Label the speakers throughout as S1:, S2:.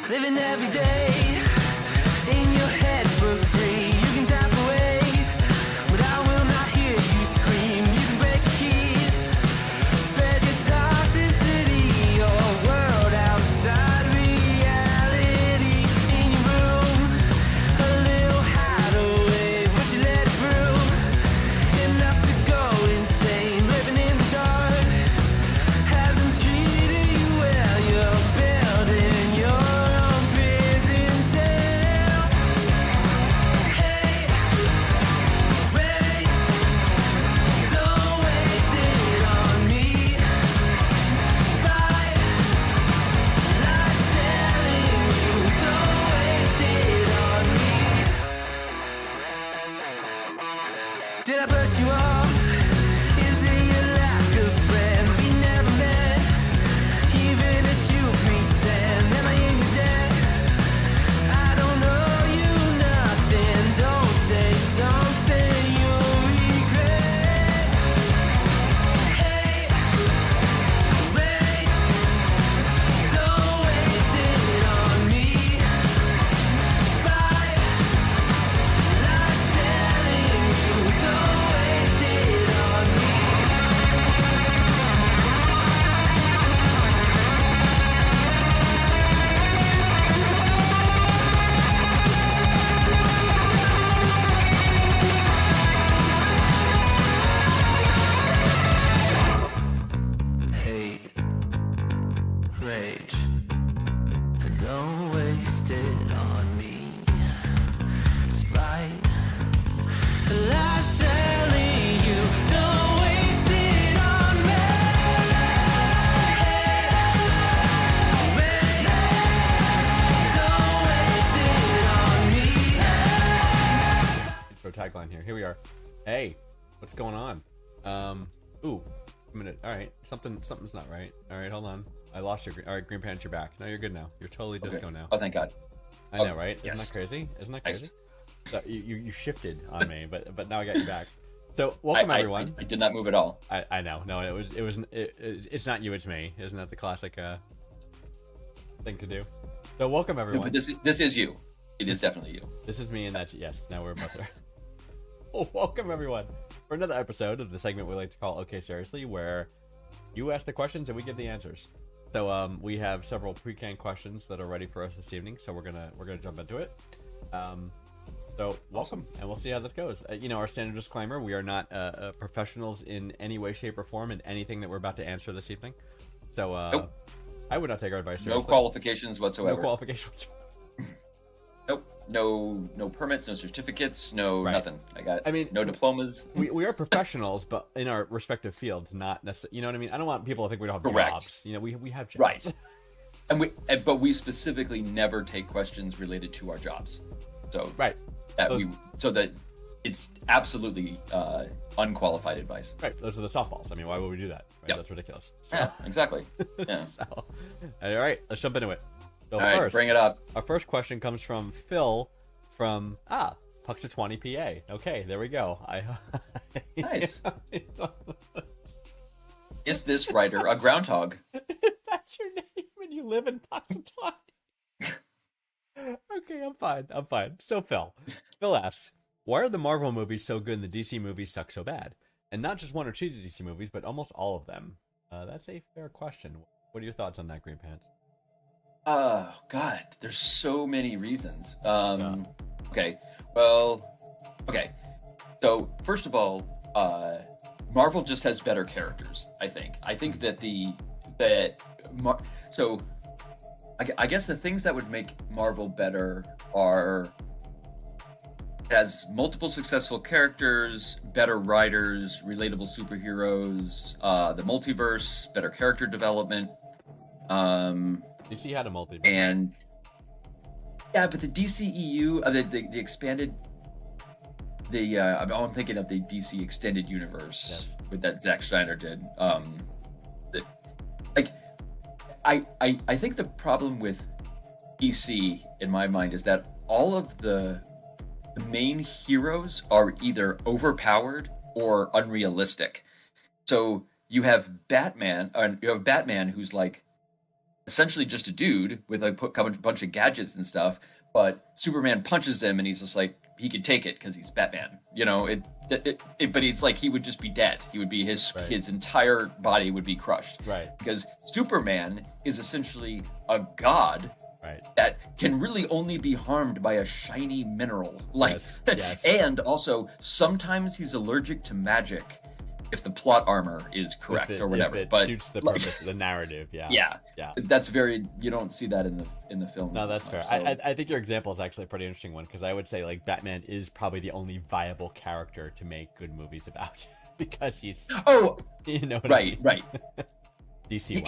S1: Living every day in your head for free. You can tap away, but I will not hear you scream. You can break the keys, spread your toxicity, your world outside reality. In your room, a little hideaway, but you let it brew enough to go insane. Living in the dark hasn't treated you well. You're building your own prison cell. Hey, wait, don't waste it on me. Spite lies telling you, don't waste it on me. Did I brush you off? Is it your lack of friends? We never met, even if you pretend. Am I in your debt? I don't owe you nothing. Don't say something you'll regret. Hey, wait, don't waste it on me. Spite lies telling you, don't waste it on me. Hate, rage, don't waste it on me. Spite, lies telling you, don't waste it on me. Rage, don't waste it on me.
S2: Intro tagline here we are. Hey, what's going on? Ooh, a minute. All right, something's not right. All right, hold on. I lost your. All right, Green Pants, you're back. No, you're good now. You're totally disco now.
S3: Oh, thank God.
S2: I know, right?
S3: yes.
S2: Isn't that crazy? Isn't that
S3: Nice.
S2: crazy? So you shifted on me, but now I got you back. So welcome everyone.
S3: I did not move at all.
S2: I know. No, it's not you, it's me. Isn't that the classic thing to do? So welcome
S3: No,
S2: everyone.
S3: but this is you. It is definitely you.
S2: This is me, and that's yes. Now we're both there. Well, welcome everyone for another episode of the segment we like to call "Okay Seriously," where you ask the questions and we give the answers. So we have several pre-canned questions that are ready for us this evening. So we're gonna jump into it. So welcome, and we'll see how this goes. Our standard disclaimer: we are not professionals in any way, shape, or form in anything that we're about to answer this evening. So
S3: Nope.
S2: I would not take our advice
S3: No
S2: seriously.
S3: qualifications whatsoever.
S2: No qualifications.
S3: Nope. No permits, no certificates, no
S2: Right.
S3: nothing.
S2: I mean,
S3: no diplomas.
S2: we are professionals, but in our respective fields, not necessarily. You know what I mean? I don't want people to think we don't have
S3: Correct.
S2: jobs. We have jobs.
S3: Right. But we specifically never take questions related to our jobs. So
S2: Right.
S3: so that it's absolutely unqualified advice.
S2: Right. Those are the softballs. I mean, why would we do that? Right?
S3: Yep.
S2: That's ridiculous. So,
S3: Yeah, exactly. Yeah.
S2: so, all right, let's jump into it. So
S3: All right,
S2: first,
S3: bring it up.
S2: Our first question comes from Phil from Puxa20 PA. Okay, there we go.
S3: Nice. Is this writer a groundhog?
S2: Is that your name and you live in Puxa20? Okay, I'm fine. So Phil asks, why are the Marvel movies so good and the DC movies suck so bad? And not just one or two DC movies, but almost all of them. That's a fair question. What are your thoughts on that, Green Pants?
S3: Oh God, there's so many reasons. Okay, well, okay. So first of all, Marvel just has better characters. I think that so I guess the things that would make Marvel better are it has multiple successful characters, better writers, relatable superheroes, the multiverse, better character development.
S2: DC had a multiverse.
S3: And yeah, but the DCEU, the expanded, I'm thinking of the DC extended universe with that Zack Snyder did. I think the problem with DC in my mind is that all of the main heroes are either overpowered or unrealistic. So you have Batman who's like essentially just a dude with a bunch of gadgets and stuff. But Superman punches him, and he's just like he can take it because he's Batman. You know, but it's like he would just be dead. He would be his entire body would be crushed.
S2: Right.
S3: Because Superman is essentially a god.
S2: Right.
S3: That can really only be harmed by a shiny mineral. Like,
S2: yes.
S3: And also sometimes he's allergic to magic if the plot armor is correct or whatever.
S2: If it
S3: but
S2: suits the purpose of the narrative, yeah.
S3: Yeah. That's you don't see that in the films.
S2: No, that's fair.
S3: So.
S2: I think your example is actually a pretty interesting one because I would say like Batman is probably the only viable character to make good movies about because he's you know what I mean?
S3: Right.
S2: DC.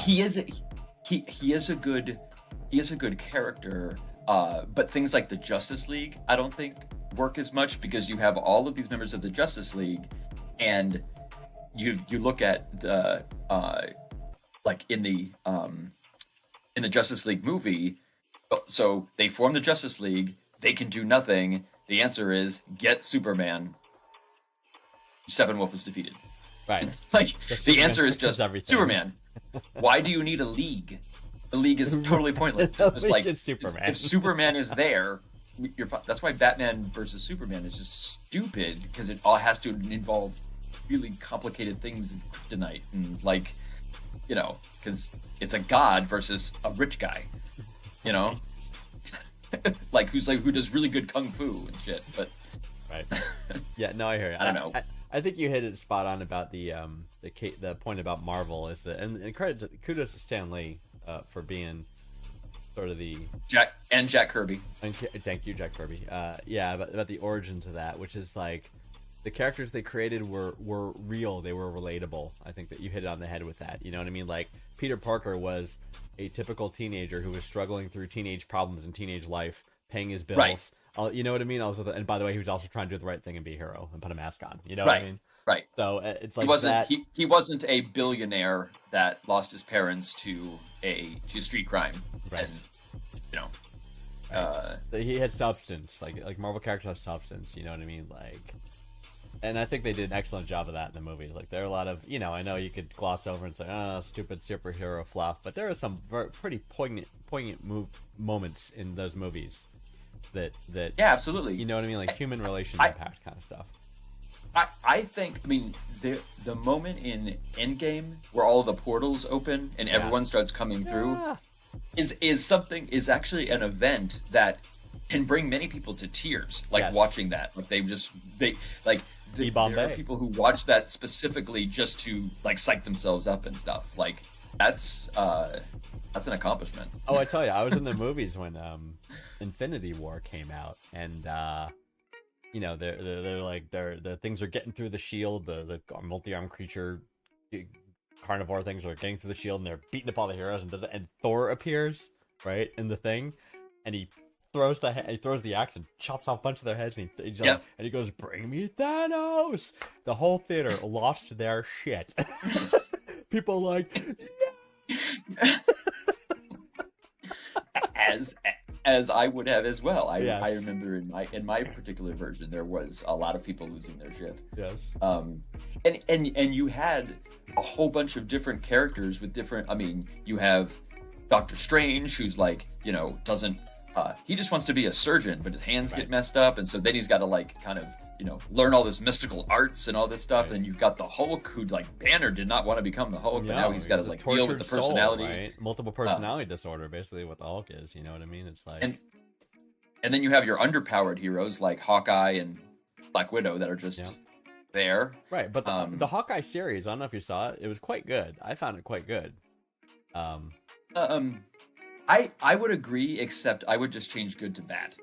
S3: He is a good character, but things like the Justice League, I don't think work as much because you have all of these members of the Justice League, and you look at the like in the Justice League movie, so they form the Justice League, they can do nothing. The answer is get Superman. Steppenwolf is defeated.
S2: Right.
S3: Like the answer is just
S2: everything.
S3: Superman. Why do you need a league? The league is totally pointless. Just like
S2: Superman.
S3: If Superman is there, that's why Batman versus Superman is just stupid because it all has to involve really complicated things in kryptonite and like, you know, because it's a god versus a rich guy, you know, like who does really good kung fu and shit. But
S2: right. Yeah. No, I hear you.
S3: I don't know.
S2: I think you hit it spot on about the point about Marvel is that and kudos to Stan Lee for being sort of the
S3: Jack Kirby.
S2: And thank you, Jack Kirby. Yeah, about the origins of that, which is like the characters they created were real. They were relatable. I think that you hit it on the head with that. You know what I mean? Like Peter Parker was a typical teenager who was struggling through teenage problems in teenage life, paying his bills.
S3: Right.
S2: You know what I mean? And by the way, he was also trying to do the right thing and be a hero and put a mask on. You know what I mean?
S3: Right.
S2: So it's like
S3: he wasn't a billionaire that lost his parents to street crime.
S2: Right.
S3: And, you know,
S2: he had substance. Like Marvel characters have substance. You know what I mean? Like, and I think they did an excellent job of that in the movie. Like there are a lot of, you know, I know you could gloss over and say, oh, stupid superhero fluff, but there are some pretty poignant moments in those movies. That
S3: yeah, absolutely.
S2: You know what I mean, like human relation impact kind of stuff.
S3: I think the moment in Endgame where all the portals open and everyone starts coming through is actually an event that can bring many people to tears. Like watching that, like there are people who watch that specifically just to like psych themselves up and stuff. Like that's an accomplishment.
S2: Oh, I tell you, I was in the movies when Infinity War came out, and you know they're like the things are getting through the shield, the multi-armed creature carnivore things are getting through the shield, and they're beating up all the heroes, and Thor appears right in the thing, and he throws the axe and chops off a bunch of their heads, and he goes, "Bring me Thanos!" The whole theater lost their shit. People like, yeah.
S3: As I would have as well. I remember in my particular version there was a lot of people losing their shit.
S2: Yes.
S3: And you had a whole bunch of different characters with different. I mean, you have Doctor Strange, who's like, you know, doesn't. He just wants to be a surgeon, but his hands get messed up, and so then he's got to like kind of, you know, learn all this mystical arts and all this stuff. And you've got the Hulk, who like Banner did not want to become the Hulk, but now he's got to like deal with the personality,
S2: right? Multiple personality disorder, basically what the Hulk is. You know what I mean? It's like,
S3: and then you have your underpowered heroes like Hawkeye and Black Widow that are just there,
S2: right? But the Hawkeye series, I don't know if you saw it. It was quite good. I found it quite good.
S3: I would agree, except I would just change good to bad.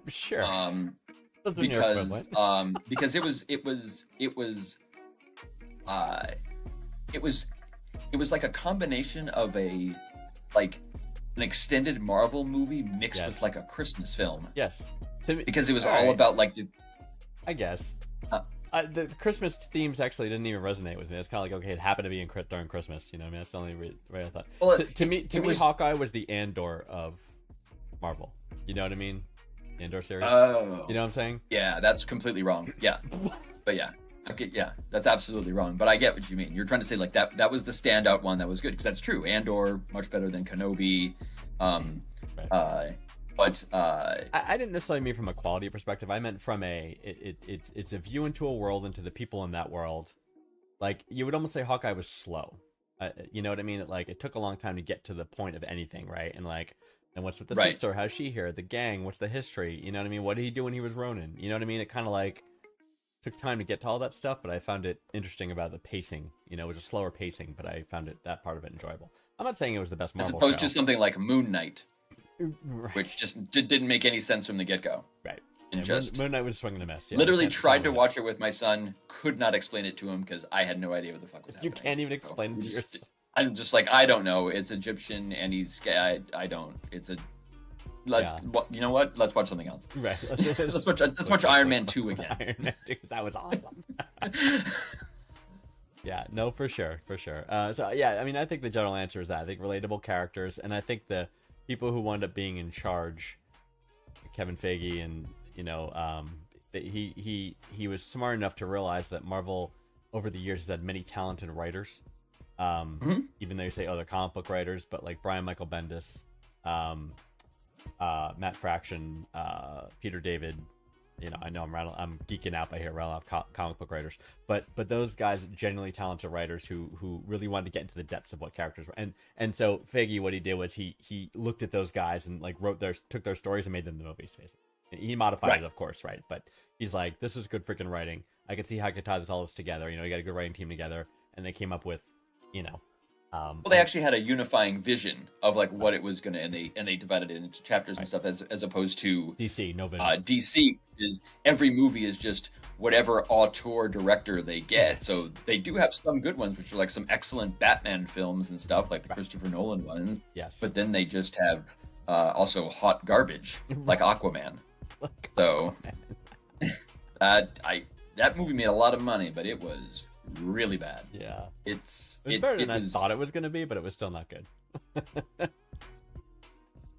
S2: Sure.
S3: Because it was like a combination of an extended Marvel movie mixed with like a Christmas film.
S2: Yes.
S3: Because it was all about like
S2: I guess. The Christmas themes actually didn't even resonate with me. It's kind of like, okay, it happened to be during Christmas. You know what I mean? That's the only way I thought. Well, to me, Hawkeye was the Andor of Marvel. You know what I mean? Andor series.
S3: Oh.
S2: You know what I'm saying?
S3: Yeah, that's completely wrong. Yeah. But yeah. Okay, yeah, that's absolutely wrong. But I get what you mean. You're trying to say like that was the standout one that was good because that's true. Andor much better than Kenobi.
S2: Right. I didn't necessarily mean from a quality perspective. I meant from it's a view into a world, into the people in that world. Like, you would almost say Hawkeye was slow. You know what I mean? Like, it took a long time to get to the point of anything, right? And like, and what's with the
S3: Right.
S2: sister? How's she here? The gang? What's the history? You know what I mean? What did he do when he was Ronin? You know what I mean? It kind of like took time to get to all that stuff, but I found it interesting about the pacing. You know, it was a slower pacing, but I found that part of it enjoyable. I'm not saying it was the best
S3: As
S2: Marvel
S3: opposed
S2: show.
S3: to something like Moon Knight,
S2: Right.
S3: which just didn't make any sense from the get-go.
S2: Right.
S3: And
S2: Yeah,
S3: just
S2: Moon Knight was swinging a miss. Yeah,
S3: literally
S2: you can't
S3: tried to
S2: tell me
S3: watch it with my son, could not explain it to him because I had no idea what the fuck was
S2: that. You
S3: happening.
S2: can't even
S3: So
S2: explain it
S3: we
S2: to your
S3: just- I'm just like, I don't know. It's Egyptian and he's I don't. It's a you know what? Let's watch something else.
S2: Right.
S3: Let's watch Iron Man 2 again.
S2: Iron Man 2, that was awesome. Yeah, no, for sure. So yeah, I mean, I think the general answer is that I think relatable characters, and I think the people who wound up being in charge, Kevin Feige, and you know, that he was smart enough to realize that Marvel over the years has had many talented writers. Even though you say other comic book writers, but like Brian Michael Bendis, Matt Fraction, Peter David. You know, I know I'm geeking out by here, rattling off comic book writers, but those guys, genuinely talented writers who really wanted to get into the depths of what characters were, and so Feige, what he did was he looked at those guys and like took their stories and made them the movies, basically. He modified it, of course, right? But he's like, this is good freaking writing. I could see how I could tie all this together. You know, you got a good writing team together, and they came up with, you know.
S3: Well, they actually had a unifying vision of like what it was gonna, and they divided it into chapters and stuff, as opposed to
S2: DC, no vision.
S3: DC is every movie is just whatever auteur director they get.
S2: Yes.
S3: So they do have some good ones, which are like some excellent Batman films and stuff, like the Christopher Nolan ones.
S2: Yes.
S3: But then they just have also hot garbage like Aquaman. So that movie made a lot of money, but it was really bad.
S2: Yeah.
S3: It
S2: was better than I thought it was going to be, but it was still not good.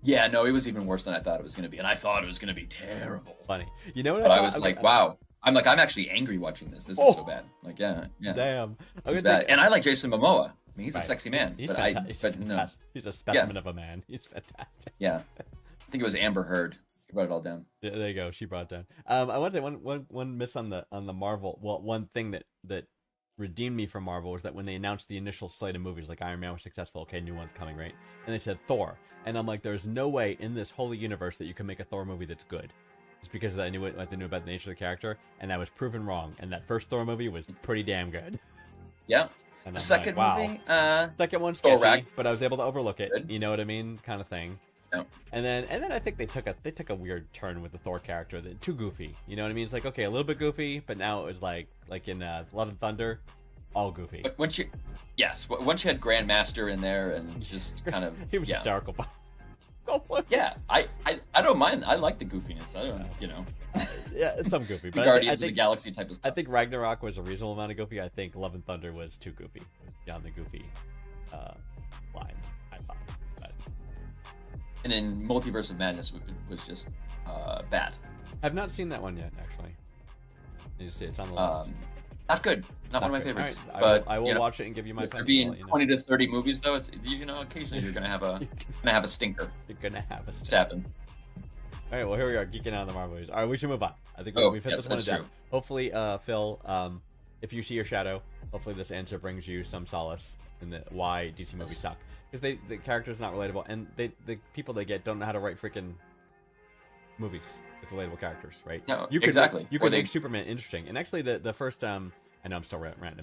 S3: Yeah, no, it was even worse than I thought it was going to be, and I thought it was going to be terrible.
S2: Funny, you know what?
S3: But I was like, wow. I'm actually angry watching this. This is so bad. Like, yeah.
S2: Damn.
S3: It's bad. And I like Jason Momoa. I mean, he's a
S2: Right.
S3: sexy man.
S2: He's
S3: but
S2: fantastic.
S3: no.
S2: He's a specimen of a man. He's fantastic.
S3: Yeah. I think it was Amber Heard. She brought it all down.
S2: Yeah, there you go. She brought it down. I want to say one miss on the Marvel. Well, one thing that redeemed me from Marvel was that when they announced the initial slate of movies, like Iron Man was successful, okay, new one's coming, right? And they said Thor, and I'm like, there's no way in this holy universe that you can make a Thor movie that's good. Just because I knew what they knew about the nature of the character, and I was proven wrong. And that first Thor movie was pretty damn good.
S3: Yeah.
S2: And
S3: The
S2: I'm
S3: second
S2: like,
S3: movie,
S2: second one's
S3: Thor
S2: sketchy,
S3: Rag-
S2: but I was able to overlook it.
S3: Good.
S2: You know what I mean, kind of thing.
S3: Yeah.
S2: And then I think they took a weird turn with the Thor character, that too goofy. You know what I mean? It's like, okay, a little bit goofy, but now it was like in Love and Thunder, all goofy.
S3: But once you had Grandmaster in there and just kind of
S2: He was hysterical. Go for it.
S3: Yeah, I don't mind. I like the goofiness. I don't,
S2: Yeah, it's some goofy,
S3: the
S2: but
S3: Guardians
S2: I
S3: of the
S2: think
S3: Galaxy type of stuff.
S2: I think Ragnarok was a reasonable amount of goofy. I think Love and Thunder was too goofy. It was beyond the goofy line, I thought. But
S3: And then Multiverse of Madness was just bad.
S2: I've not seen that one yet, actually. You see, it's on the list.
S3: Not good. Not one of my
S2: good.
S3: favorites.
S2: All right,
S3: But
S2: I will watch it and give you my
S3: There
S2: opinion.
S3: being
S2: I'll let you know.
S3: 20 to 30 movies though, it's occasionally you're gonna have a stinker.
S2: You're gonna have a
S3: It's happened.
S2: All right, well, here we are, geeking out on the Marvel movies. All right, we should move on. I think we've hit
S3: yes,
S2: this one to
S3: that's
S2: death.
S3: true.
S2: Hopefully, Phil, if you see your shadow, hopefully this answer brings you some solace in why DC movies suck. Because the character's not relatable, and the people they get don't know how to write freaking movies with relatable characters, right?
S3: No,
S2: you could
S3: exactly.
S2: You
S3: Or
S2: could
S3: they-
S2: make Superman interesting. And actually, the first I know I'm still ranting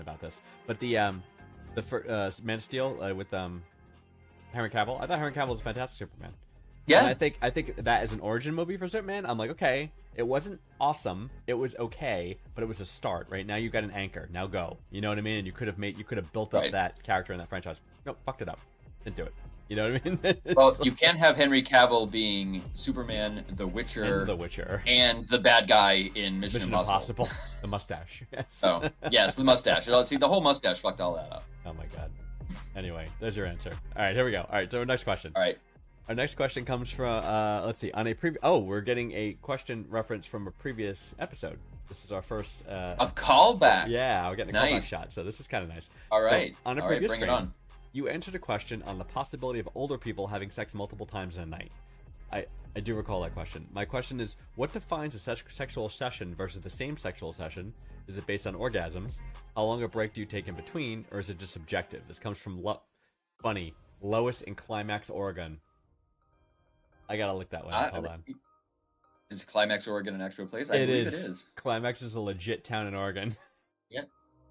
S2: about this, but the first Man of Steel with Henry Cavill, I thought Henry Cavill was a fantastic Superman.
S3: Yeah.
S2: And I think that as an origin movie for Superman, I'm like, okay, it wasn't awesome, it was okay, but it was a start. Right now, you got an anchor. Now go. You know what I mean? And you could have built up
S3: Right.
S2: that character in that franchise. No, fucked it up. Didn't do it. You know what I mean?
S3: Well, you can't have Henry Cavill being Superman, The Witcher,
S2: And The Witcher,
S3: and the bad guy in Mission Impossible.
S2: the mustache. Yes.
S3: Oh, yes, the mustache. See, the whole mustache fucked all that up.
S2: Oh my god. Anyway, there's your answer. All right, here we go. All right, so our next question.
S3: All right.
S2: Our next question comes from let's see, on a we're getting a question reference from a previous episode. This is our first.
S3: A callback.
S2: Yeah, we're getting a
S3: Nice.
S2: callback shot, so this is kind of nice.
S3: All right.
S2: So, on a
S3: All right,
S2: previous
S3: bring it
S2: stream,
S3: on.
S2: you answered a question on the possibility of older people having sex multiple times in a night. I do recall that question. My question is, what defines a sexual session versus the same sexual session? Is it based on orgasms? How long a break do you take in between, or is it just subjective? This comes from Lois in Climax, Oregon. I gotta look that one up. Hold on.
S3: Is Climax, Oregon an actual place? I believe it is.
S2: Climax is a legit town in Oregon.
S3: Yeah.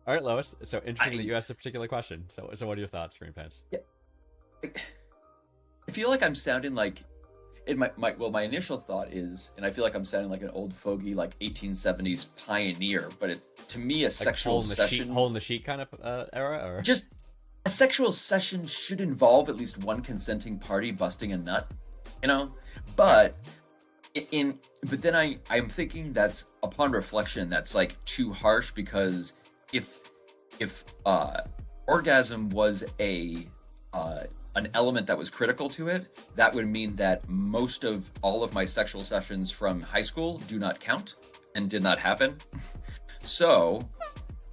S2: All right, Lois. So interesting that you asked a particular question. So what are your thoughts, Screen Pants?
S3: Yeah. I feel like I'm sounding like my initial thought is, and I feel like I'm sounding like an old fogey, like 1870s pioneer, but it's to me a
S2: Like
S3: sexual session.
S2: hole in the sheet kind of era, or
S3: Just a sexual session should involve at least one consenting party busting a nut, you know. But but then I'm thinking that's, upon reflection, that's like too harsh, because if orgasm was an element that was critical to it, that would mean that most of all of my sexual sessions from high school do not count and did not happen. So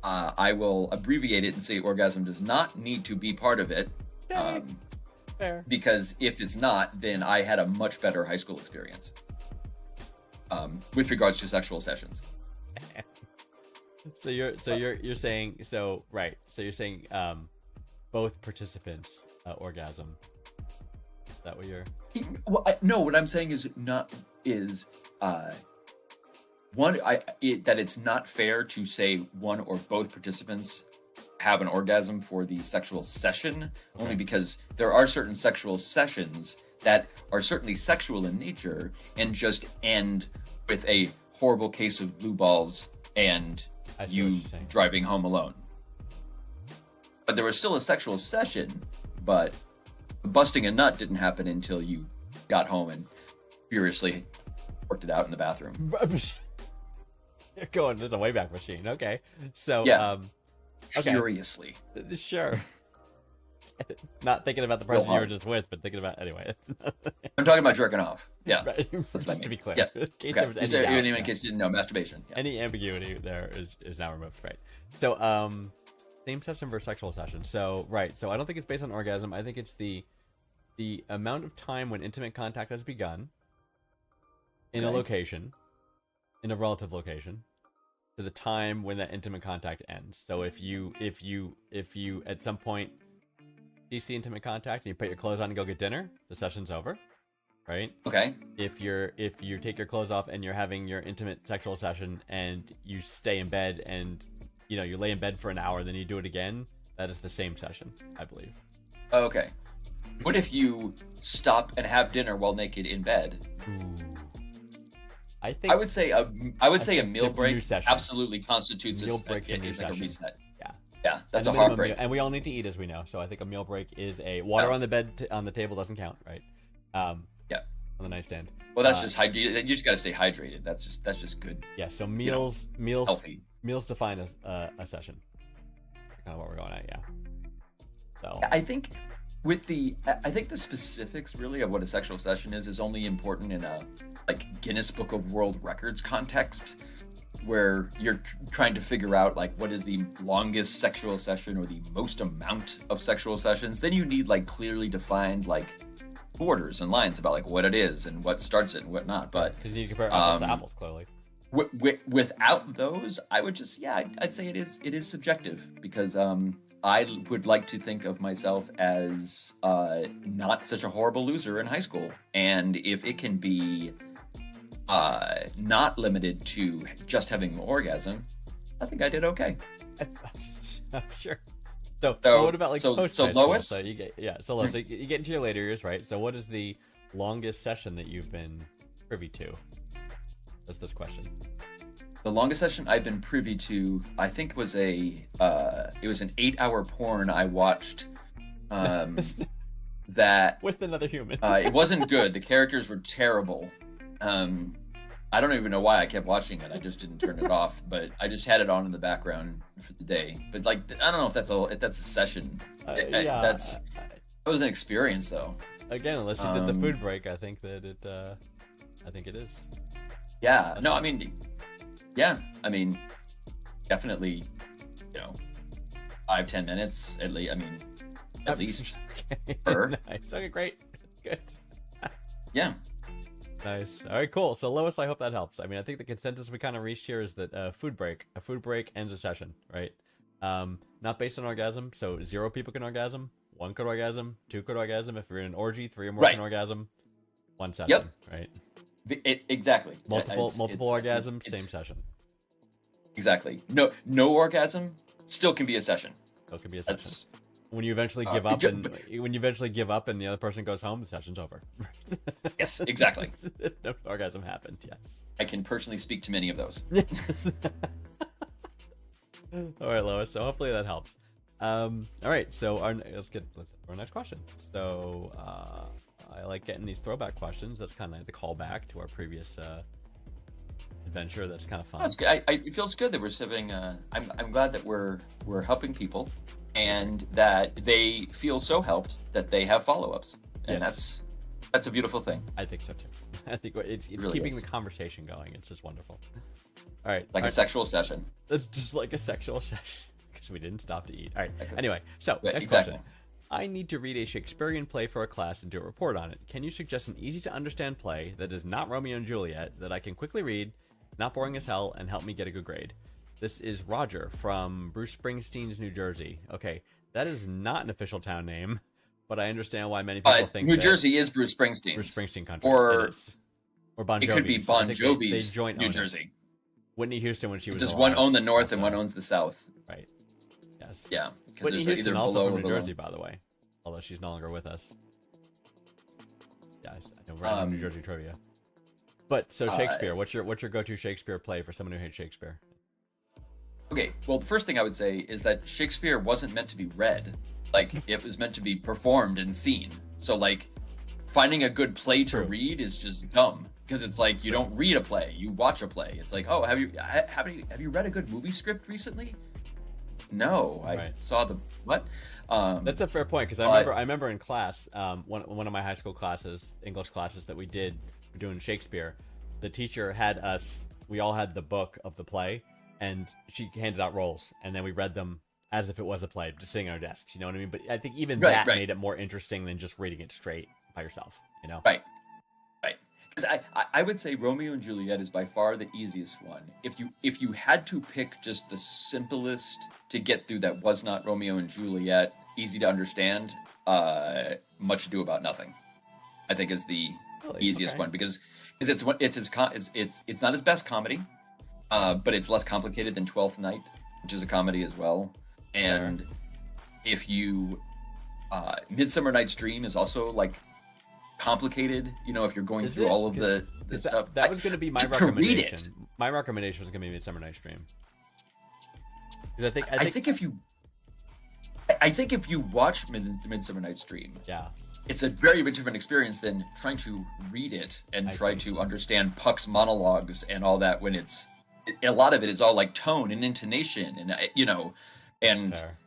S3: I will abbreviate it and say orgasm does not need to be part of it.
S2: fair.
S3: Because if it's not, then I had a much better high school experience with regards to sexual sessions.
S2: So you're saying right. So you're saying both participants orgasm. Is that what you're?
S3: Well, no. What I'm saying is that it's not fair to say one or both participants have an orgasm for the sexual session, only because there are certain sexual sessions that are certainly sexual in nature and just end with a horrible case of blue balls and you driving home alone. But there was still a sexual session, but busting a nut didn't happen until you got home and furiously worked it out in the bathroom.
S2: You're going to the Wayback Machine. Okay. So,
S3: yeah.
S2: Okay.
S3: Furiously.
S2: Sure. Not thinking about the person you were just with, but thinking about, anyway.
S3: I'm talking about jerking off. Yeah.
S2: Right.
S3: That's what I mean.
S2: To be clear.
S3: Yeah.
S2: In case
S3: Okay.
S2: there was any doubt,
S3: in case you didn't know, masturbation. Yeah.
S2: Any ambiguity there is now removed, right? So, same session versus sexual session. So, right. So I don't think it's based on orgasm. I think it's the amount of time when intimate contact has begun in a location, in a relative location, to the time when that intimate contact ends. So if you at some point cease the intimate contact and you put your clothes on and go get dinner, the session's over, right?
S3: Okay.
S2: If you take your clothes off and you're having your intimate sexual session and you stay in bed and you lay in bed for an hour, then you do it again, that is the same session, I believe.
S3: Okay. What if you stop and have dinner while naked in bed?
S2: Ooh.
S3: I would say a meal break absolutely constitutes
S2: meal break's a new session.
S3: Like a reset.
S2: Yeah,
S3: that's a hard break.
S2: And we all need to eat, as we know. So I think a meal break is a water on the bed on the table doesn't count, right?
S3: Yeah.
S2: On the nightstand.
S3: Well, that's just hydrated. You just got to stay hydrated. That's just good.
S2: Yeah. So meals
S3: healthy.
S2: Meals define a session. Kind of what we're going at, yeah. So
S3: I think the specifics really of what a sexual session is only important in a Guinness Book of World Records context, where you're trying to figure out what is the longest sexual session or the most amount of sexual sessions. Then you need clearly defined borders and lines about what it is and what starts it and what not. But
S2: because you compare apples to apples, clearly.
S3: Without those, I would just I'd say it is subjective, because I would like to think of myself as not such a horrible loser in high school, and if it can be not limited to just having an orgasm, I think I did okay.
S2: Sure. So what about post high school?
S3: Lois?
S2: So you get Lois, so you get into your later years, right? So what is the longest session that you've been privy to? That's this question.
S3: The longest session I've been privy to, I think, was it was an 8-hour porn I watched. That
S2: with another human.
S3: It wasn't good. The characters were terrible. I don't even know why I kept watching it. I just didn't turn it off, but I just had it on in the background for the day. But I don't know if that's a session. That was an experience, though.
S2: Again, unless you did the food break, I think that it is.
S3: Yeah. No, I mean, yeah, I mean, definitely, 5-10 minutes at least. I mean, at least
S2: Okay,
S3: per.
S2: nice. Okay, great. Good.
S3: Yeah.
S2: Nice. All right, cool. So Lois, I hope that helps. I mean, I think the consensus we kind of reached here is that a food break ends a session, right? Not based on orgasm. So 0 people can orgasm, 1 could orgasm, 2 could orgasm. If you're in an orgy, 3 or more
S3: Right.
S2: can orgasm. 1 session,
S3: Yep.
S2: right?
S3: Exactly.
S2: Multiple
S3: It's-
S2: orgasms,
S3: it's-
S2: same session.
S3: Exactly. No orgasm still can be a session.
S2: So it could be a session.
S3: That's
S2: When you eventually give up,
S3: ju-
S2: and when you eventually give up, and the other person goes home, the session's over.
S3: yes, exactly.
S2: No orgasm happened. Yes.
S3: I can personally speak to many of those.
S2: All right, Lois. So hopefully that helps. All right. So let's get our next question. So I like getting these throwback questions. That's kind of like the callback to our previous adventure. That's kind of fun.
S3: That's good. It feels good that we're having. I'm glad that we're helping people, and that they feel so helped that they have follow-ups, and
S2: Yes.
S3: that's a beautiful thing.
S2: I think so too. I think it's
S3: really
S2: keeping
S3: is.
S2: the conversation going. It's just wonderful. All right.
S3: Like
S2: all
S3: a sexual session.
S2: It's just like a sexual session because we didn't stop to eat. All right.
S3: Exactly.
S2: Anyway, so
S3: Right,
S2: next
S3: exactly.
S2: question. I need to read a Shakespearean play for a class and do a report on it. Can you suggest an easy to understand play that is not Romeo and Juliet that I can quickly read, not boring as hell, and help me get a good grade? This is Roger from Bruce Springsteen's New Jersey. Okay, that is not an official town name, but I understand why many people think
S3: New
S2: that
S3: Jersey is Bruce Springsteen.
S2: Bruce Springsteen country.
S3: Or
S2: It is. Or Bon
S3: it
S2: Jovi's.
S3: could be
S2: I
S3: Bon
S2: think
S3: Jovi's
S2: they joint
S3: New
S2: own it.
S3: Jersey.
S2: Whitney Houston when she was
S3: Does
S2: alive,
S3: one own the north and
S2: also-
S3: one owns the south?
S2: Right. Yes.
S3: Yeah. 'Cause
S2: Whitney
S3: there's
S2: Houston
S3: either
S2: also
S3: below
S2: from
S3: or
S2: New
S3: below.
S2: Jersey, by the way, although she's no longer with us. Yeah, I know random New Jersey trivia. But so Shakespeare, what's your go-to Shakespeare play for someone who hates Shakespeare?
S3: Okay, well, the first thing I would say is that Shakespeare wasn't meant to be read. Like, it was meant to be performed and seen. So, like, finding a good play to
S2: True.
S3: read is just dumb. Because it's like, you don't read a play, you watch a play. It's like, oh, have you read a good movie script recently? No, I
S2: Right.
S3: saw the, what?
S2: That's a fair point because I remember in class, one of my high school classes, English classes that we did doing Shakespeare, the teacher had us. We all had the book of the play, and she handed out roles, and then we read them as if it was a play, just sitting on our desks. You know what I mean? But I think even that
S3: Right.
S2: made it more interesting than just reading it straight by yourself. You know?
S3: Right. Because I would say Romeo and Juliet is by far the easiest one. If you had to pick just the simplest to get through that was not Romeo and Juliet, easy to understand, Much Ado About Nothing, I think is the
S2: Really?
S3: easiest
S2: Okay.
S3: one because it's not his best comedy, but it's less complicated than Twelfth Night, which is a comedy as well. And if you Midsummer Night's Dream is also like complicated, if you're going
S2: Is
S3: through
S2: it?
S3: all of the
S2: 'Cause
S3: stuff.
S2: that was going to be my
S3: to read
S2: recommendation.
S3: it.
S2: My recommendation was going to be Midsummer Night's Dream. Because
S3: I think if you watch Midsummer Night's Dream,
S2: yeah,
S3: it's a very different experience than trying to read it and
S2: I
S3: try
S2: see.
S3: to understand Puck's monologues and all that. When a lot of it is all like tone and intonation, and and
S2: fair.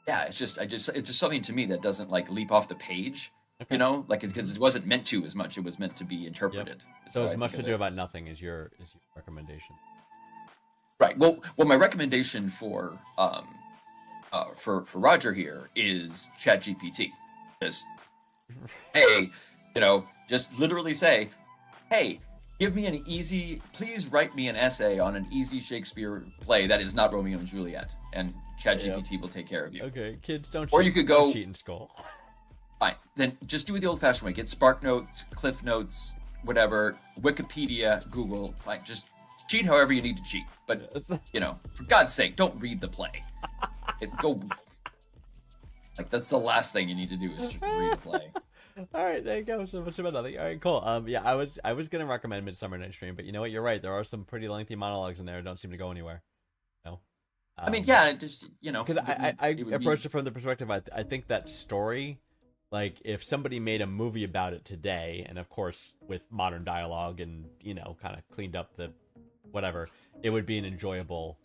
S3: yeah, it's just something to me that doesn't like leap off the page.
S2: Okay.
S3: Because it wasn't meant to as much. It was meant to be interpreted. is
S2: So
S3: how
S2: as
S3: I
S2: much
S3: think
S2: to
S3: of
S2: do
S3: it.
S2: about nothing is your recommendation.
S3: Right. Well, my recommendation for Roger here is ChatGPT. Just hey, just literally say, hey, please write me an essay on an easy Shakespeare play that is not Romeo and Juliet, and ChatGPT will take care of you.
S2: Okay, kids don't.
S3: Or
S2: cheat,
S3: you could
S2: don't
S3: go-
S2: cheat in school.
S3: Fine. Then just do it the old-fashioned way. Get Spark Notes, Cliff Notes, whatever, Wikipedia, Google. Fine. Just cheat however you need to cheat. But for God's sake, don't read the play. That's the last thing you need to do is just read the play.
S2: All right, there you go. So much about nothing. All right, cool. Yeah, I was gonna recommend Midsummer Night's Dream, but you know what? You're right. There are some pretty lengthy monologues in there that don't seem to go anywhere. No.
S3: I mean, yeah, it just
S2: because I
S3: it would
S2: approached it from the perspective I think that story, like if somebody made a movie about it today, and of course with modern dialogue and kind of cleaned up the whatever, it would be an enjoyable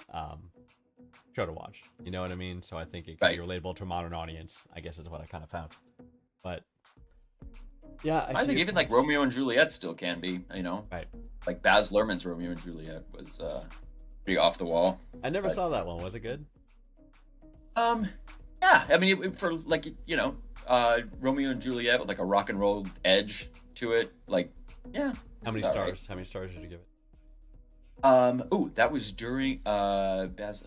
S2: show to watch. You know what I mean? So I think it can be relatable to a modern audience, I guess is what I kind of found. But Yeah,
S3: I
S2: see
S3: think
S2: your
S3: even like
S2: points.
S3: Romeo and Juliet still can be,
S2: Right.
S3: like Baz Luhrmann's Romeo and Juliet was pretty off the wall.
S2: I never
S3: But,
S2: saw that one. Was it good?
S3: yeah, I mean, for like, Romeo and Juliet with like a rock and roll edge to it, like, yeah.
S2: How many
S3: It's all right.
S2: stars? How many stars did you give it?
S3: Oh, that was during Baz.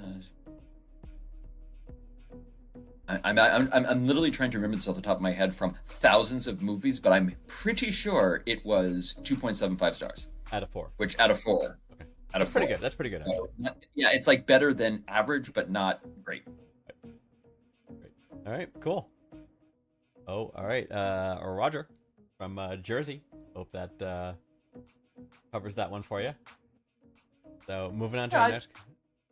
S3: I'm literally trying to remember this off the top of my head from thousands of movies, but I'm pretty sure it was 2.75 stars,
S2: Out of 4.
S3: which out of 4.
S2: Okay.
S3: Out
S2: That's
S3: of
S2: pretty
S3: 4.
S2: good. That's pretty good. Actually.
S3: So, yeah, it's like better than average, but not great.
S2: All right, cool. Oh, all right. Roger from Jersey. Hope that covers that one for you. So moving on to our next.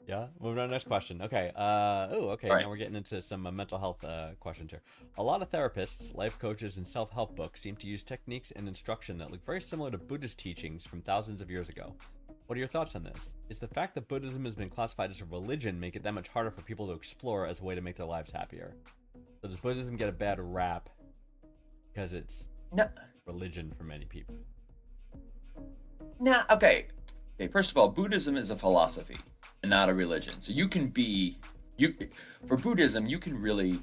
S2: Yeah, moving on to the next question. Okay. Okay.
S3: All right.
S2: Now we're getting into some mental health questions here. A lot of therapists, life coaches, and self-help books seem to use techniques and instruction that look very similar to Buddhist teachings from thousands of years ago. What are your thoughts on this? Is the fact that Buddhism has been classified as a religion make it that much harder for people to explore as a way to make their lives happier? So does Buddhism get a bad rap because it's
S3: No,
S2: religion for many people?
S3: no, okay. Okay, first of all, Buddhism is a philosophy and not a religion. So for Buddhism, you can really,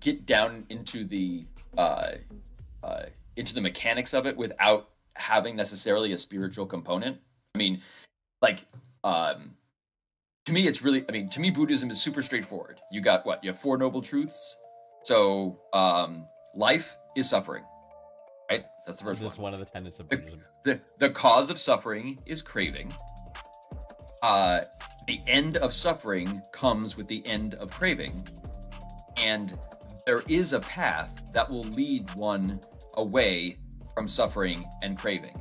S3: get down into the mechanics of it without having necessarily a spiritual component. I mean, like, to me, to me, Buddhism is super straightforward. You got what? You have 4 noble truths. So, life is suffering, right? That's the first
S2: This is
S3: one.
S2: one of the tenets of Buddhism.
S3: The cause of suffering is craving. The end of suffering comes with the end of craving. And there is a path that will lead one away from suffering and craving.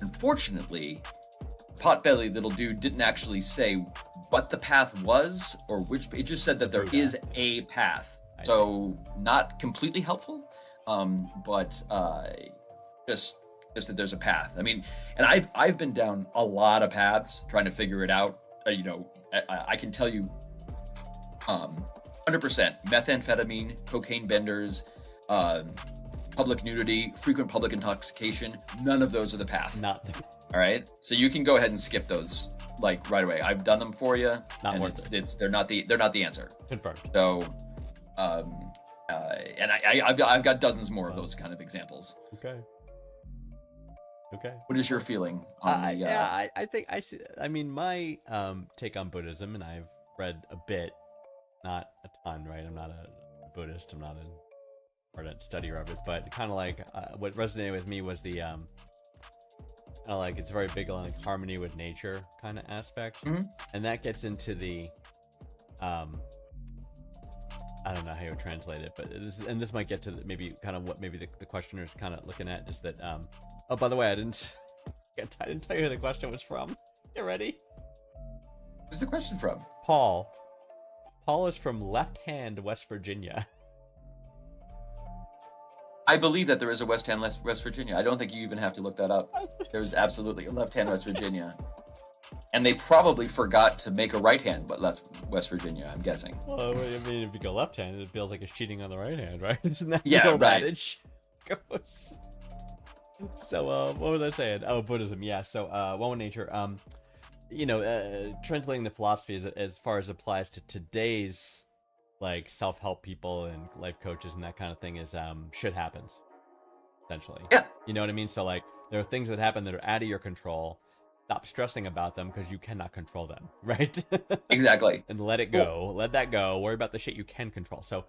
S3: Unfortunately, Potbelly Little Dude didn't actually say what the path was or which. It just said that there is a path. So not completely helpful, but just that there's a path. I mean, and I've been down a lot of paths trying to figure it out. I can tell you, 100% methamphetamine, cocaine benders, public nudity, frequent public intoxication. None of those are the path.
S2: Not
S3: All right, so you can go ahead and skip those like right away. I've done them for you.
S2: Not
S3: and
S2: worth
S3: it. They're not the answer.
S2: confirmed.
S3: So, and I've got dozens more of those kind of examples.
S2: Okay. Okay.
S3: What is your feeling on the?
S2: Yeah, I think I see. I mean, my take on Buddhism, and I've read a bit, not a ton, right? I'm not a Buddhist. I'm not an ardent studier of it, but kind of like what resonated with me was the kind of like it's very big on like harmony with nature kind of aspect, and that gets into the I don't know how you would translate it, but this might get to maybe kind of what maybe the questioner is kind of looking at is that oh, by the way, I didn't tell you who the question was from. You ready?
S3: Who's the question from?
S2: Paul is from Left Hand, West Virginia.
S3: I believe that there is a West Hand, West Virginia. I don't think you even have to look that up. There's absolutely a Left Hand, West Virginia. And they probably forgot to make a right hand, but West Virginia, I'm guessing.
S2: Well, I mean, if you go left hand, it feels like it's cheating on the right hand, right? Isn't that
S3: Yeah,
S2: the old
S3: right.
S2: adage? So, what was I saying? Oh, Buddhism, yeah. So, one with nature. Translating the philosophy as far as applies to today's like self-help people and life coaches and that kind of thing is shit happens, essentially.
S3: Yeah.
S2: You know what I mean? So, like, there are things that happen that are out of your control. Stop stressing about them because you cannot control them, right?
S3: Exactly.
S2: And let it go. Let that go. Worry about the shit you can control. So,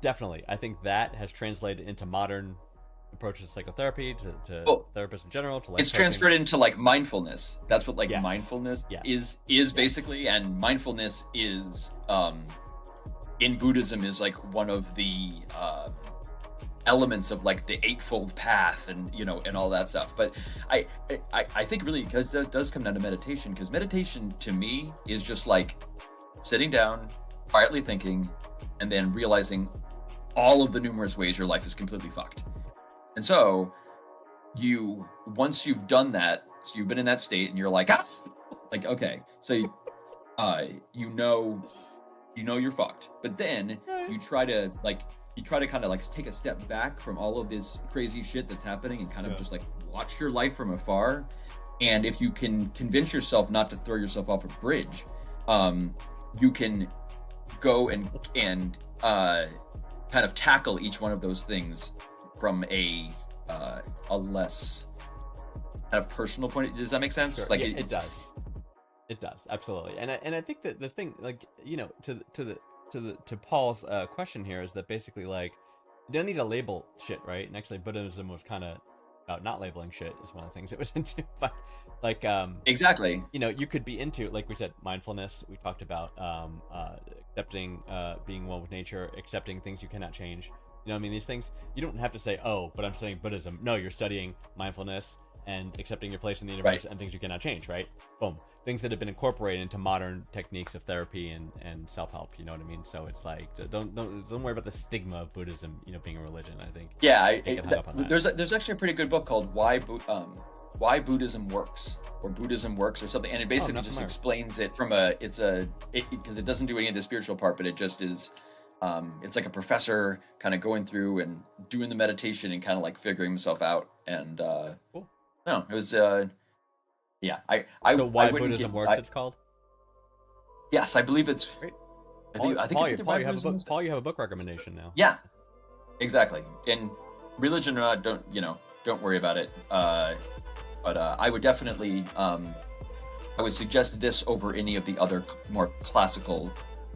S2: definitely, I think that has translated into modern approaches to psychotherapy, to therapists in general, to life
S3: It's
S2: coaching.
S3: transferred into like mindfulness. That's what like
S2: Yes.
S3: mindfulness
S2: Yes.
S3: is basically, and mindfulness is in Buddhism is like one of the elements of like the Eightfold Path and and all that stuff. But I think really because it does come down to meditation, because meditation to me is just like sitting down, quietly thinking, and then realizing all of the numerous ways your life is completely fucked. And so once you've done that, so you've been in that state and you're like, like, okay, so you know you're fucked. But then you try to like you try to kind of like take a step back from all of this crazy shit that's happening and kind of
S2: Yeah.
S3: just like watch your life from afar. And if you can convince yourself not to throw yourself off a bridge, you can go and kind of tackle each one of those things from a less kind of personal point. Does that make sense?
S2: Sure.
S3: Like
S2: Yeah,
S3: it's,
S2: it does absolutely. And I think that the thing, like, you know, to Paul's question here is that basically, like, you don't need to label shit, right? And actually Buddhism was kind of about not labeling shit is one of the things it was into. But like
S3: exactly.
S2: you know, you could be into, like we said, mindfulness. We talked about accepting, being one with nature, accepting things you cannot change. You know what I mean? These things, you don't have to say, oh, but I'm studying Buddhism. No, you're studying mindfulness and accepting your place in the universe,
S3: Right.
S2: and things you cannot change, right? Boom. Things that have been incorporated into modern techniques of therapy and self-help, you know what I mean? So it's like, don't worry about the stigma of Buddhism, you know, being a religion, I think.
S3: Yeah,
S2: get hung up on that.
S3: there's actually a pretty good book called Why Buddhism Works, or Buddhism Works, or something, and it basically
S2: not
S3: just
S2: familiar.
S3: explains it from because it doesn't do any of the spiritual part, but it just is. It's like a professor kind of going through and doing the meditation and kind of like figuring himself out, and
S2: Cool.
S3: no, it was yeah.
S2: So Why
S3: I wouldn't
S2: Buddhism
S3: give-
S2: Works, it's called?
S3: Yes, I believe it's.
S2: Great.
S3: I think
S2: Paul,
S3: it's either
S2: Paul,
S3: Why
S2: you have a
S3: Buddhism
S2: book.
S3: is-
S2: Paul, you have a book recommendation now.
S3: Yeah, exactly. And religion or not, don't worry about it. But I would definitely, I would suggest this over any of the other more classical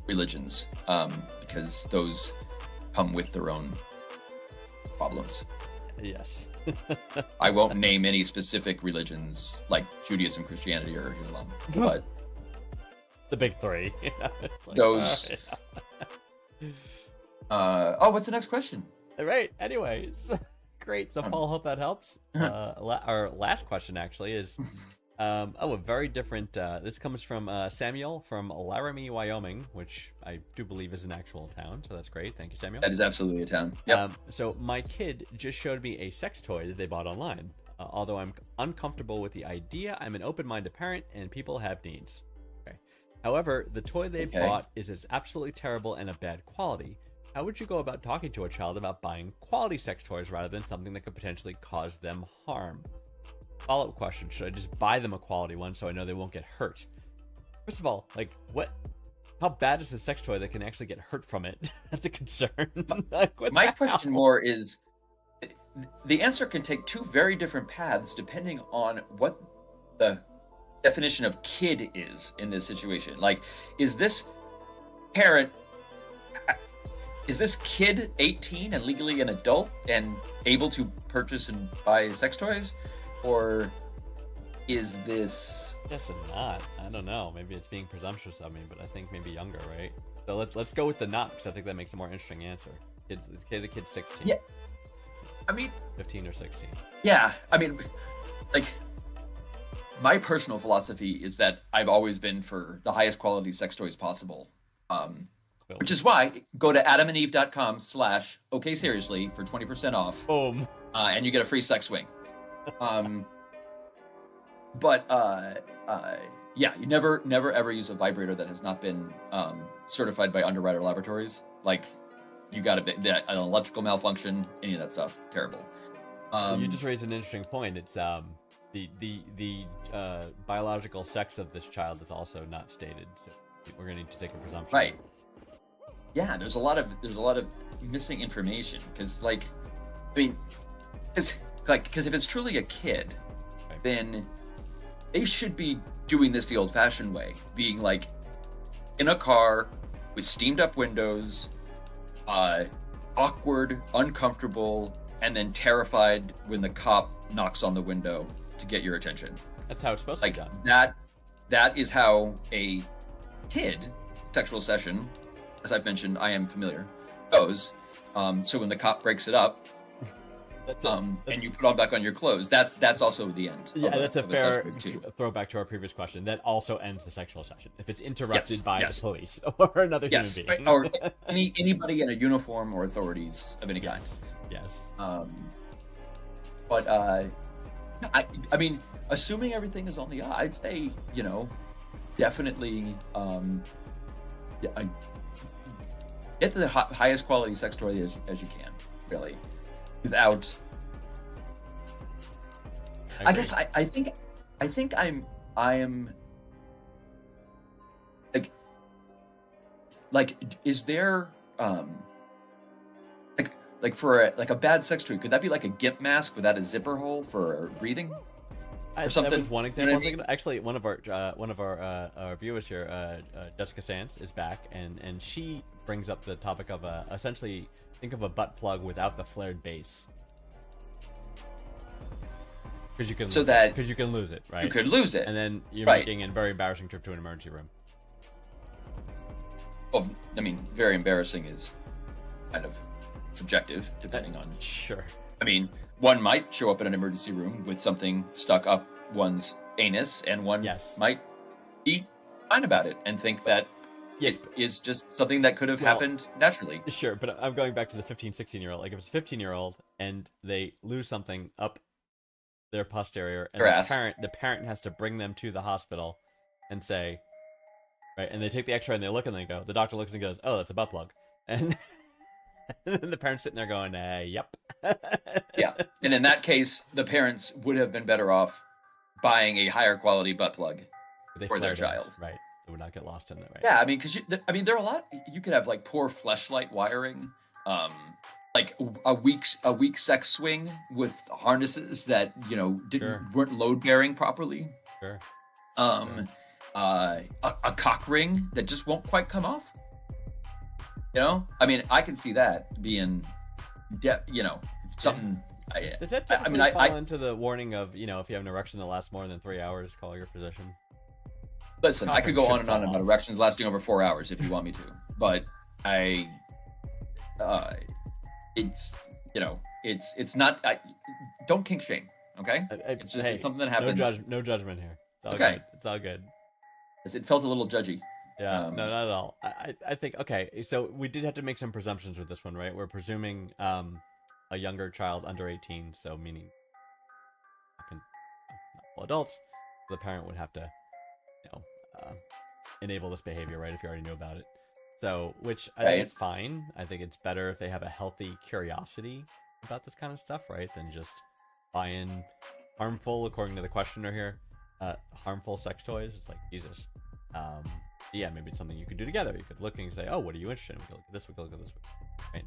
S3: religions, because those come with their own problems.
S2: Yes.
S3: I won't name any specific religions like Judaism, Christianity, or Islam, but
S2: The big three. You know, it's like,
S3: Those- what's the next question?
S2: all right. Anyways, great. So Paul, hope that helps. Our last question actually is, a very different. This comes from Samuel from Laramie, Wyoming, which I do believe is an actual town. So that's great. Thank you, Samuel.
S3: That is absolutely a town. Yep.
S2: So my kid just showed me a sex toy that they bought online. Although I'm uncomfortable with the idea, I'm an open-minded parent, and people have needs. Okay. However, the toy they
S3: Okay.
S2: bought is absolutely terrible and of bad quality. How would you go about talking to a child about buying quality sex toys rather than something that could potentially cause them harm? Follow-up question: should I just buy them a quality one so I know they won't get hurt? First of all, like, how bad is the sex toy that can actually get hurt from it? That's a concern. Like, what
S3: My
S2: the
S3: question
S2: hell?
S3: more is, the answer can take two very different paths depending on what the definition of kid is in this situation. Like, is this kid 18 and legally an adult and able to purchase and buy sex toys? Or is this...
S2: Yes and not. I don't know. Maybe it's being presumptuous of me, but I think maybe younger, right? So let's go with the not, because I think that makes a more interesting answer. The kid's 16.
S3: Yeah. I mean,
S2: 15 or 16.
S3: yeah, I mean, like, my personal philosophy is that I've always been for the highest quality sex toys possible. Which is why go to adamandeve.com/okseriously for 20% off,
S2: Boom.
S3: and you get a free sex swing. Yeah, you never ever use a vibrator that has not been certified by Underwriter Laboratories. Like, you got an electrical malfunction, any of that stuff, terrible.
S2: You just raised an interesting point. It's the biological sex of this child is also not stated, so we're gonna need to take a presumption.
S3: Right. Yeah, there's a lot of missing information, because like, I mean, because if it's truly a kid,
S2: Right.
S3: then they should be doing this the old-fashioned way, being like in a car with steamed up windows, awkward, uncomfortable, and then terrified when the cop knocks on the window to get your attention.
S2: That's how it's supposed
S3: Like
S2: to be done.
S3: that is how a kid sexual session, as I've mentioned, I am familiar, goes. So when the cop breaks it up,
S2: That's
S3: and you put on back on your clothes, that's also the end.
S2: yeah, that's a
S3: of
S2: fair
S3: session too.
S2: throwback to our previous question. That also ends the sexual session if it's interrupted
S3: Yes,
S2: by
S3: yes.
S2: the police or another
S3: Yes,
S2: human being.
S3: or anybody in a uniform or authorities of any kind.
S2: Yes.
S3: But I mean, assuming everything is on the up, I'd say, get the highest quality sex toy as you can, really, without. I guess I think I am like is there like for a bad sex toy, could that be like a GIMP mask without a zipper hole for breathing? Or something.
S2: That was one example.
S3: You know what I mean?
S2: Actually, one of our viewers here, Jessica Sands, is back, and she brings up the topic of essentially think of a butt plug without the flared base, because you can lose it, right?
S3: You could lose it,
S2: and then you're
S3: right.
S2: making a very embarrassing trip to an emergency room.
S3: Well, I mean, very embarrassing is kind of subjective, depending on.
S2: Sure.
S3: I mean, one might show up in an emergency room with something stuck up one's anus, and one might be fine about it and think that it is just something that could have happened naturally.
S2: Sure, but I'm going back to the 15, 16-year-old. Like, if it's a 15-year-old and they lose something up their posterior, and the parent has to bring them to the hospital and say, right, and they take the X-ray and they look and they go, the doctor looks and goes, oh, that's a butt plug. And the parents sitting there going, yep.
S3: Yeah, and in that case, the parents would have been better off buying a higher quality butt plug for their child.
S2: Right, they would not get lost in that, right?
S3: Yeah, I mean, because there are a lot. You could have like poor fleshlight wiring, like a weak sex swing with harnesses that weren't load bearing properly.
S2: Sure.
S3: A cock ring that just won't quite come off. I mean, I can see that being, something.
S2: Does that typically fall into the warning of, if you have an erection that lasts more than 3 hours, call your physician?
S3: Listen, I could go on and on about erections lasting over 4 hours if you want me to, but it's not. Don't kink shame, okay? It's just it's something that happens.
S2: No judgment here. It's all
S3: okay.
S2: Good. It's all good.
S3: It felt a little judgy.
S2: Yeah, no, not at all. I think, okay, so we did have to make some presumptions with this one, right? We're presuming a younger child under 18, so meaning not all adults. The parent would have to, enable this behavior, right, if you already knew about it. So, which I think is fine. I think it's better if they have a healthy curiosity about this kind of stuff, right, than just buying harmful, according to the questioner here, harmful sex toys. It's like, Jesus. Yeah, maybe it's something you could do together. You could look and say, oh, what are you interested in? We could look at this, we could look at this. Right?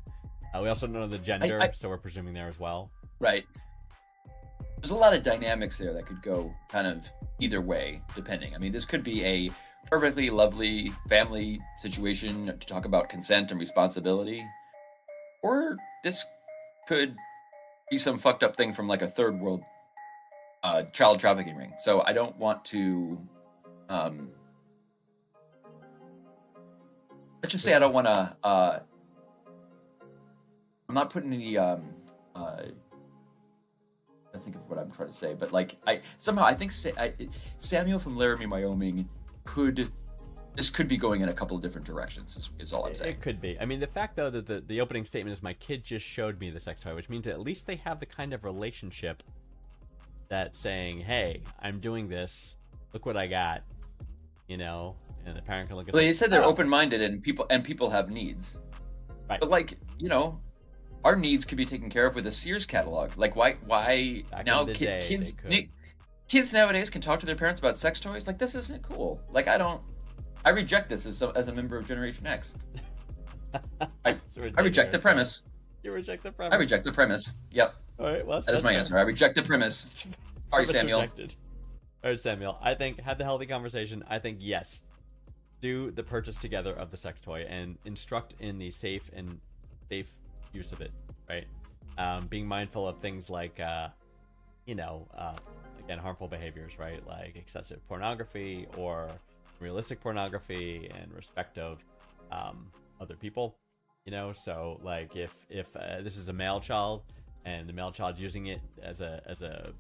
S2: We also don't know the gender, so we're presuming there as well. Right.
S3: There's a lot of dynamics there that could go kind of either way, depending. I mean, this could be a perfectly lovely family situation to talk about consent and responsibility, or this could be some fucked up thing from like a third world child trafficking ring. So I don't want to... let's just say I don't want to. I'm not putting any. I think of what I'm trying to say, but like I think Samuel from Laramie, Wyoming, this could be going in a couple of different directions. Is all I'm saying.
S2: It could be. I mean, the fact though that the opening statement is my kid just showed me the sex toy, which means at least they have the kind of relationship that saying, hey, I'm doing this. Look what I got. And the parent can look at.
S3: Well, they said they're open-minded and people have needs.
S2: Right.
S3: But our needs could be taken care of with a Sears catalog. Like why
S2: Back
S3: now kids nowadays can talk to their parents about sex toys? Like, this isn't cool. Like, I reject this as a member of Generation X. I reject the premise.
S2: You reject the premise.
S3: I reject the premise. Yep.
S2: All right. Well,
S3: that is my answer. I reject the premise. Sorry, Samuel.
S2: Rejected. All right, Samuel. I think have the healthy conversation. I think yes. Do the purchase together of the sex toy and instruct in the safe use of it. Right. Being mindful of things like, again, harmful behaviors. Right, like excessive pornography or realistic pornography, and respect of other people. So like if this is a male child and the male child using it as a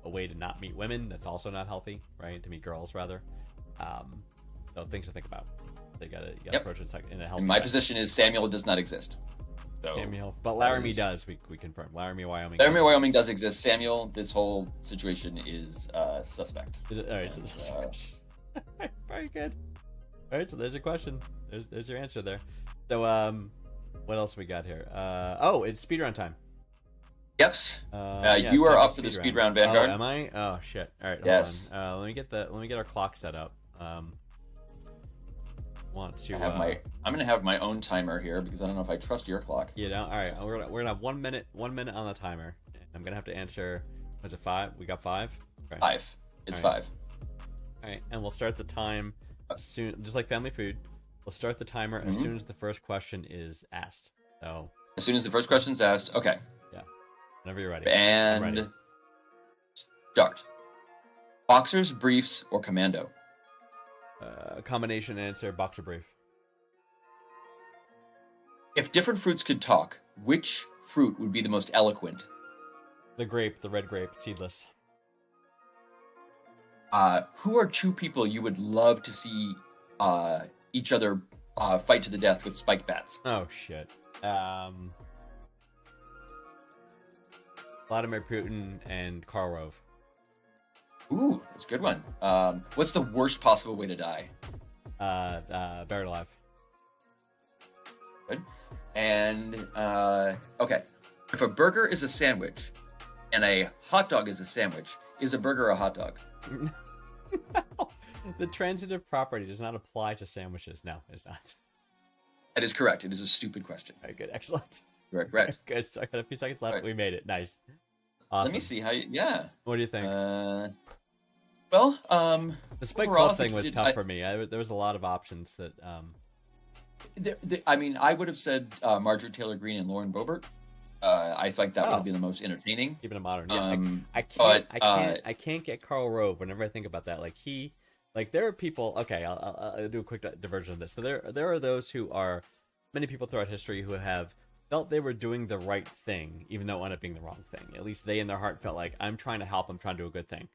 S2: way to not meet women, that's also not healthy, right? To meet girls rather. So things to think about. You gotta approach it in a healthy.
S3: And my position is Samuel does not exist. So
S2: Samuel, but Laramie does. We confirm Laramie, Wyoming.
S3: Laramie, Wyoming does exist. Samuel, this whole situation is suspect.
S2: Is it? All right, so suspect. Very good. All right, so there's your question. There's your answer there. So What else we got here? Oh, it's speedrun time.
S3: Yep.
S2: Yeah,
S3: You are
S2: start
S3: up for the speed round, Vanguard.
S2: Oh, am I? Oh shit! All right,
S3: Yes.
S2: hold on. Let me get our clock set up. Want to?
S3: I'm gonna have my own timer here because I don't know if I trust your clock.
S2: You know, all right. We're gonna have 1 minute on the timer. I'm gonna have to answer. Was it 5? We got 5. Okay.
S3: 5. It's
S2: All right.
S3: 5.
S2: All right, and we'll start the time soon, just like Family Food. We'll start the timer as soon as the first question is asked. So
S3: As soon as the first question's asked, okay.
S2: whenever you're ready. I'm ready.
S3: And start. Boxers, briefs, or commando?
S2: Combination answer: boxer brief.
S3: If different fruits could talk, which fruit would be the most eloquent?
S2: The grape, the red grape, seedless.
S3: Who are two people you would love to see each other fight to the death with spiked bats?
S2: Oh shit. Vladimir Putin and Karl Rove.
S3: Ooh, that's a good one. What's the worst possible way to die?
S2: Buried alive.
S3: Good. And okay, if a burger is a sandwich and a hot dog is a sandwich, is a burger a hot dog?
S2: The transitive property does not apply to sandwiches. No, it's not.
S3: That is correct. It is a stupid question.
S2: Very good. Excellent.
S3: Correct.
S2: Good. So I got a few seconds left.
S3: Right.
S2: We made it. Nice. Awesome.
S3: Let me see how. Yeah.
S2: What do you think?
S3: The
S2: Spike
S3: overall,
S2: Club
S3: I
S2: thing
S3: think
S2: was tough for me. There was a lot of options that.
S3: I mean, I would have said Margaret Taylor Greene and Lauren Boebert. I think that would have been the most entertaining.
S2: Keeping it modern. Yeah,
S3: but,
S2: I can't get Karl Rove whenever I think about that. Like there are people. Okay, I'll do a quick diversion of this. So there are those who are many people throughout history who have felt they were doing the right thing, even though it ended up being the wrong thing. At least they in their heart felt like, I'm trying to help. I'm trying to do a good thing.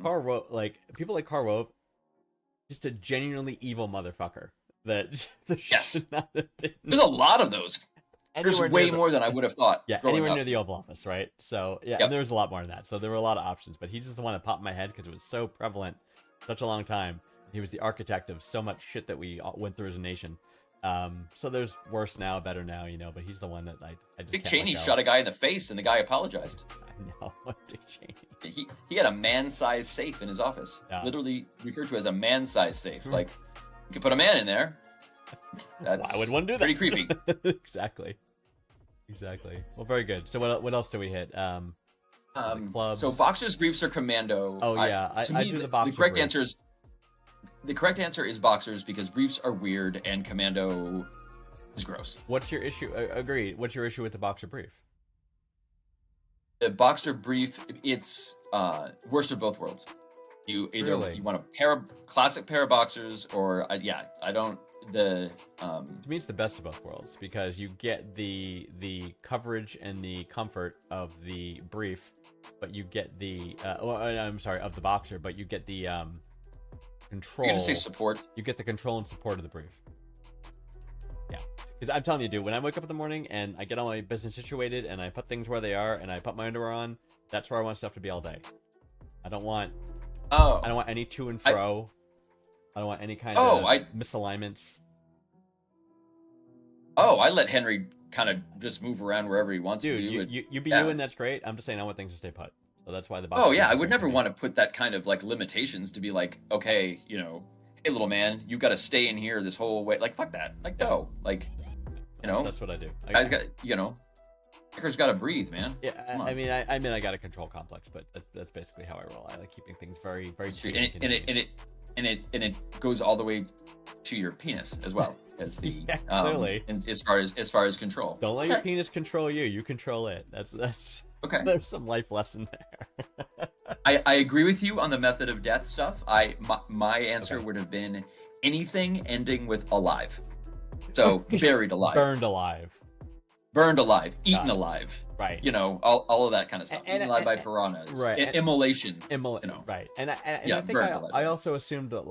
S2: Karl Rove, like people like Karl Rove, just a genuinely evil motherfucker. That should not have been.
S3: There's a lot of those. There's way more than I would have thought.
S2: Yeah, anywhere near the Oval Office, right? So yeah, and there was a lot more than that. So there were a lot of options, but he's just the one that popped in my head because it was so prevalent, such a long time. He was the architect of so much shit that we went through as a nation. So there's worse now, better now, but he's the one that I just
S3: Dick
S2: can't
S3: Cheney
S2: let go.
S3: shot a guy in the face, and the guy apologized.
S2: I know. Dick Cheney.
S3: He had a man-sized safe in his office, literally referred to as a man-sized safe. Like you could put a man in there. That's
S2: why would one do that?
S3: Pretty creepy.
S2: Exactly. Well, very good. So what else do we hit? Clubs.
S3: So boxers, briefs, or commando?
S2: Oh yeah, I do the boxer.
S3: The correct answer is boxers because briefs are weird and commando is gross.
S2: What's your issue? Agreed. What's your issue with the boxer brief?
S3: The boxer brief, it's worst of both worlds. You either you want classic pair of boxers, or I don't. To
S2: me, it's the best of both worlds because you get the coverage and the comfort of the brief, but you get of the boxer, but you get the control.
S3: You're gonna say support.
S2: You get the control and support of the brief. Yeah, because I'm telling you, dude, when I wake up in the morning and I get all my business situated and I put things where they are and I put my underwear on, that's where I want stuff to be all day. I don't want any to and fro. I don't want any kind of misalignments.
S3: I let Henry kind of just move around wherever he wants to do.
S2: You be you, and that's great. I'm just saying I want things to stay put. So that's why the box.
S3: Oh yeah, I would never want to put that kind of like limitations to be like, okay, hey little man, you got to stay in here this whole way. Like fuck that. Like no, like
S2: that's what I do.
S3: Hacker's got to breathe, man.
S2: Yeah, I mean, I got a control complex, but that's basically how I roll. I like keeping things very, very.
S3: And it goes all the way to your penis as well as the
S2: clearly.
S3: As far as control.
S2: Don't let your penis control you. You control it. That's
S3: okay.
S2: There's some life lesson there.
S3: I agree with you on the method of death stuff. My answer would have been anything ending with alive. So buried alive,
S2: burned alive,
S3: eaten alive.
S2: Right.
S3: All of that kind of stuff. Eaten alive by piranhas.
S2: Right.
S3: Immolation.
S2: Right. And I think I also assumed that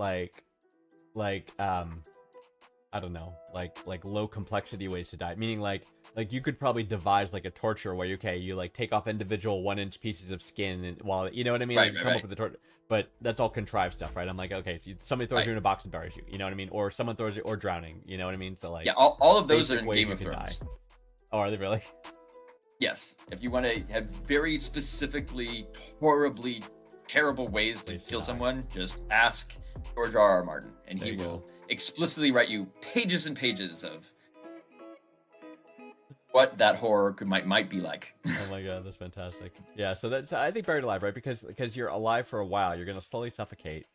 S2: I I don't know, like low complexity ways to die. Meaning like you could probably devise like a torture where you like take off individual 1-inch pieces of skin and while you know what I mean,
S3: Right,
S2: like,
S3: right,
S2: come
S3: right.
S2: up with the torture. But that's all contrived stuff, right? I'm like, okay, so somebody throws
S3: Right.
S2: you in a box and buries you, you know what I mean, or someone throws you, or drowning, you know what I mean. So like,
S3: Yeah, all of those are
S2: basic
S3: in
S2: ways
S3: Game
S2: you
S3: of
S2: can
S3: Thrones.
S2: die. Oh, are they really?
S3: Yes, if you want to have very specifically horribly terrible ways to
S2: Ways to
S3: kill
S2: die.
S3: someone, just ask George R.R. Martin, and
S2: There
S3: he
S2: you
S3: will
S2: go.
S3: explicitly write you pages and pages of what that horror might be like.
S2: Oh my god, that's fantastic. Yeah, so that's I think buried alive, right? Because you're alive for a while, you're gonna slowly suffocate,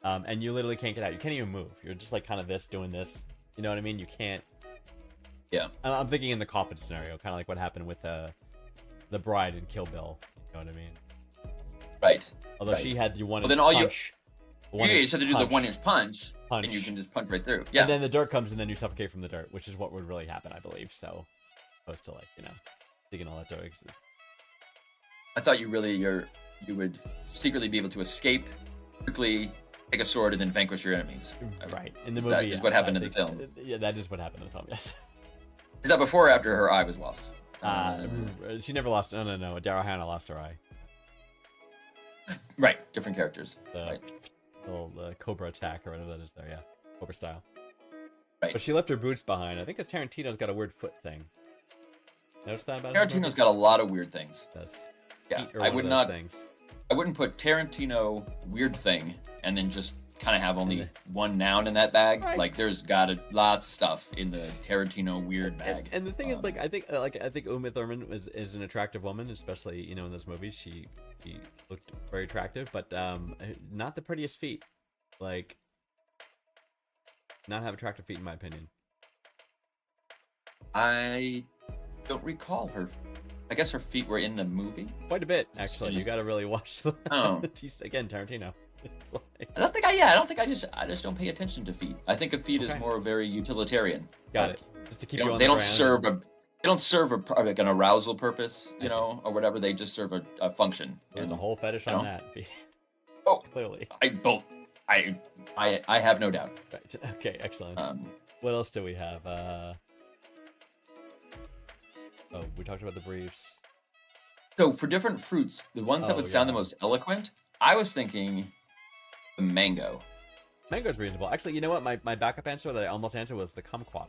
S2: and you literally can't get out. You can't even move. You're just like kind of doing this. You know what I mean? You can't.
S3: Yeah.
S2: I'm thinking in the coffin scenario, kind of like what happened with the bride in Kill Bill. You know what I mean?
S3: Right.
S2: Although
S3: Right.
S2: she had the one
S3: Well,
S2: inch
S3: then all you-
S2: punch. the
S3: You
S2: one-inch
S3: just have to do the
S2: punch,
S3: 1-inch punch,
S2: punch.
S3: and you can just punch right through. Yeah.
S2: And then the dirt comes, and then you suffocate from the dirt, which is what would really happen, I believe. So, opposed to like digging all that dirt.
S3: I thought you would secretly be able to escape, quickly take a sword, and then vanquish your enemies.
S2: Right. In the
S3: Is
S2: movie,
S3: that- is what
S2: yes,
S3: happened
S2: I
S3: in the
S2: think-
S3: film.
S2: Yeah, that is what happened in the film. Yes.
S3: Is that before or after her eye was lost?
S2: She never lost. No. Daryl Hannah lost her eye.
S3: Right. Different characters.
S2: The
S3: Right.
S2: little Cobra attack or whatever that is there. Yeah, Cobra style.
S3: Right.
S2: But she left her boots behind. I think it's Tarantino's got a weird foot thing. Notice that about his
S3: Tarantino's
S2: movies?
S3: got a lot of weird things.
S2: Yes.
S3: Yeah.
S2: Feet are
S3: I
S2: one
S3: would
S2: of those
S3: not.
S2: Things.
S3: I wouldn't put Tarantino weird thing and then just kind of have only
S2: And
S3: one noun in that bag.
S2: Right.
S3: Like there's lots of stuff in the Tarantino weird
S2: And,
S3: bag.
S2: and the thing is, like, I think Uma Thurman is an attractive woman, especially in those movies. She looked very attractive, but not the prettiest feet. Like, not have attractive feet in my opinion.
S3: I don't recall her. I guess her feet were in the movie.
S2: Quite a bit, actually. You
S3: Just-
S2: got to really watch the.
S3: Oh.
S2: Again, Tarantino. It's like,
S3: I don't think I just don't pay attention to feet. I think a feet is
S2: Okay.
S3: more very utilitarian.
S2: got
S3: Like,
S2: it. Just to keep
S3: They
S2: you
S3: don't,
S2: on
S3: they
S2: the
S3: don't
S2: ground.
S3: serve a they don't serve like an arousal purpose,
S2: I see.
S3: or whatever. They just serve a function.
S2: There's a
S3: And
S2: whole fetish
S3: you
S2: on
S3: know.
S2: that.
S3: Oh.
S2: Clearly.
S3: I have no doubt.
S2: Right. Okay. Excellent.
S3: Um,
S2: What else do we have? Oh, we talked about the briefs.
S3: so for different fruits, the ones that
S2: Oh,
S3: would sound the
S2: yeah.
S3: most eloquent, I was thinking the mango.
S2: Mango's reasonable. Actually, you know what? My backup answer that I almost answered was the kumquat.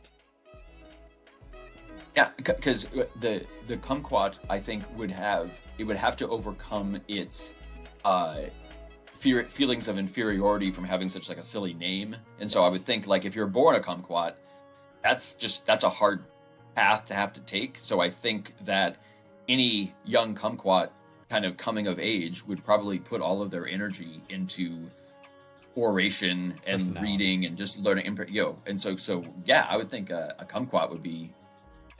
S3: Yeah, because the kumquat, I think, would have to overcome its feelings of inferiority from having such like a silly name, and so I would think like if you're born a kumquat, that's a hard path to have to take. So I think that any young kumquat kind of coming of age would probably put all of their energy into oration and
S2: Personality.
S3: reading and just learning. And so yeah, I would think a kumquat would be.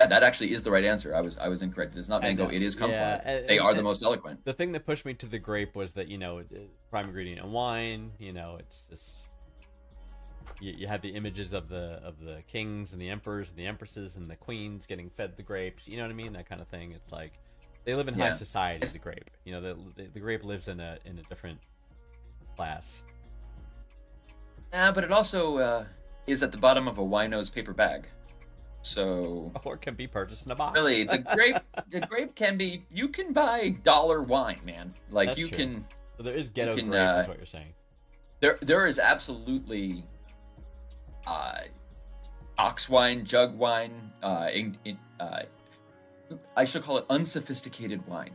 S3: That actually is the right answer. I was incorrect. It's not mango. It is kumquat.
S2: yeah, and-
S3: They are the
S2: and-
S3: most eloquent.
S2: The thing that pushed me to the grape was that prime ingredient in wine. It's this. You have the images of the kings and the emperors and the empresses and the queens getting fed the grapes. You know what I mean? That kind of thing. It's like they live in high
S3: Yeah.
S2: society. The grape. The grape lives in a different class.
S3: Yeah, but it also is at the bottom of a wino's paper bag. So
S2: Or can be purchased in a box.
S3: really, the grape can be. You can buy dollar wine, man. Like
S2: That's
S3: you
S2: true.
S3: can.
S2: So there is ghetto
S3: can,
S2: grape, is what you're saying.
S3: There is absolutely ox wine, jug wine. I should call it unsophisticated wine.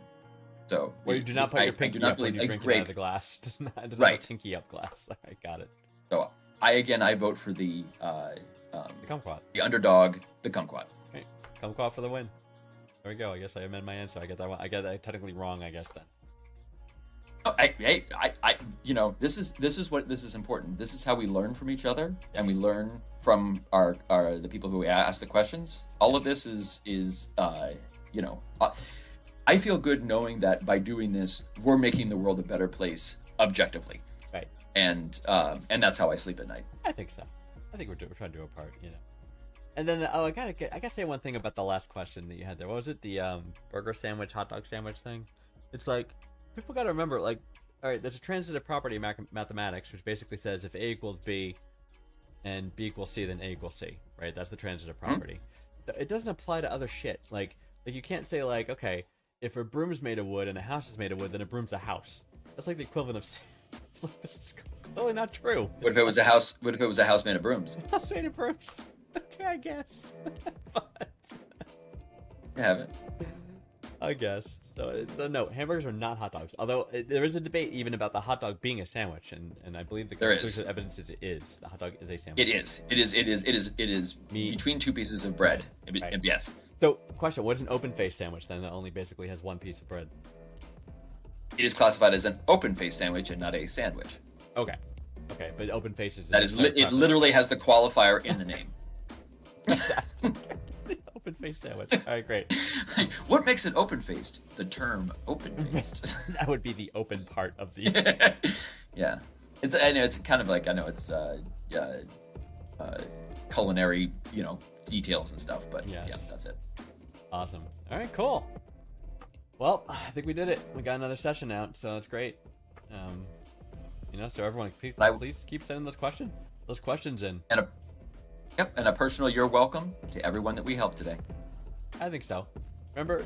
S3: So
S2: Where you do not put
S3: I
S2: your
S3: do
S2: pinky
S3: not
S2: up when
S3: believe
S2: you
S3: a
S2: drink it out
S3: grape.
S2: of the glass. It does not have
S3: Right.
S2: a pinky up glass. All right, got it.
S3: So I vote for the
S2: The kumquat.
S3: underdog, the kumquat.
S2: Kumquat for the win. There we go. I guess I amend my answer. I get that one. I get that technically wrong, I guess, then.
S3: Oh, this is important. This is how we learn from each other, and we learn from the people who ask the questions. All of this is I feel good knowing that by doing this, we're making the world a better place objectively,
S2: Right.
S3: and that's how I sleep at night.
S2: I think so. I think we're trying to do our part, And then, I gotta say one thing about the last question that you had there. What was it? The burger sandwich, hot dog sandwich thing? It's like, people gotta remember, like, all right, there's a transitive property in mathematics, which basically says if A equals B, and B equals C, then A equals C, right? That's the transitive property. It doesn't apply to other shit. Like you can't say like, okay, if a broom's made of wood and a house is made of wood, then a broom's a house. That's like the equivalent of. It's like, this is clearly not true.
S3: What if it was a house? What if it was a house made of brooms?
S2: House made of brooms. Okay, I guess. But
S3: You have it.
S2: I guess. So no, hamburgers are not hot dogs. Although there is a debate even about the hot dog being a sandwich, and I believe the conclusive evidence is it is. The hot dog is a sandwich.
S3: It is
S2: Meat.
S3: between two pieces of bread.
S2: Right.
S3: Yes.
S2: So, question: what is an open-faced sandwich then? That only basically has one piece of bread.
S3: It is classified as an open-faced sandwich and not a sandwich.
S2: Okay, but open-faced is
S3: That is, it literally has the qualifier in the name.
S2: That's okay. Open-faced sandwich. All right, great.
S3: What makes it open-faced? The term open-faced.
S2: That would be the open part of the.
S3: Yeah, I know it's kind of like culinary, details and stuff, but
S2: Yes.
S3: yeah, that's it.
S2: Awesome. All right, cool. Well, I think we did it. We got another session out, so that's great. So everyone, please keep sending those questions in.
S3: And a personal you're welcome to everyone that we helped today.
S2: I think so. Remember,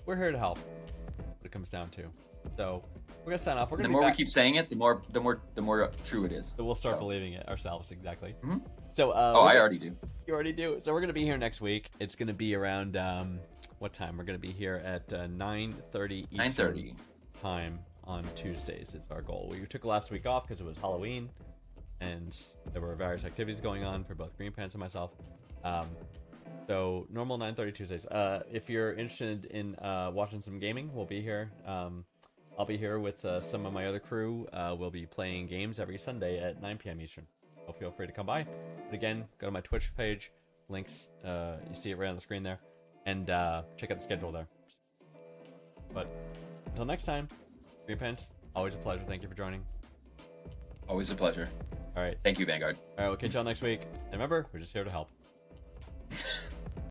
S2: we're here to help. What it comes down to. So we're gonna sign off.
S3: The more we keep saying it, the more true it is.
S2: So we'll start believing it ourselves. Exactly.
S3: Mhm.
S2: So
S3: I already do.
S2: You already do. So we're gonna be here next week. It's gonna be around what time? We're gonna be here at 9:30 Eastern
S3: 9:30
S2: time on Tuesdays. Is our goal. We took last week off because it was Halloween, and there were various activities going on for both Green Pants and myself. So normal 9:30 Tuesdays. If you're interested in watching some gaming, we'll be here. I'll be here with some of my other crew. We'll be playing games every Sunday at 9 p.m. Eastern. So feel free to come by. But again, go to my Twitch page. Links, you see it right on the screen there. And check out the schedule there. But until next time, Green Pants, always a pleasure. Thank you for joining.
S3: Always a pleasure.
S2: All right.
S3: Thank you, Vanguard.
S2: All right, we'll catch y'all next week. And remember, we're just here to help.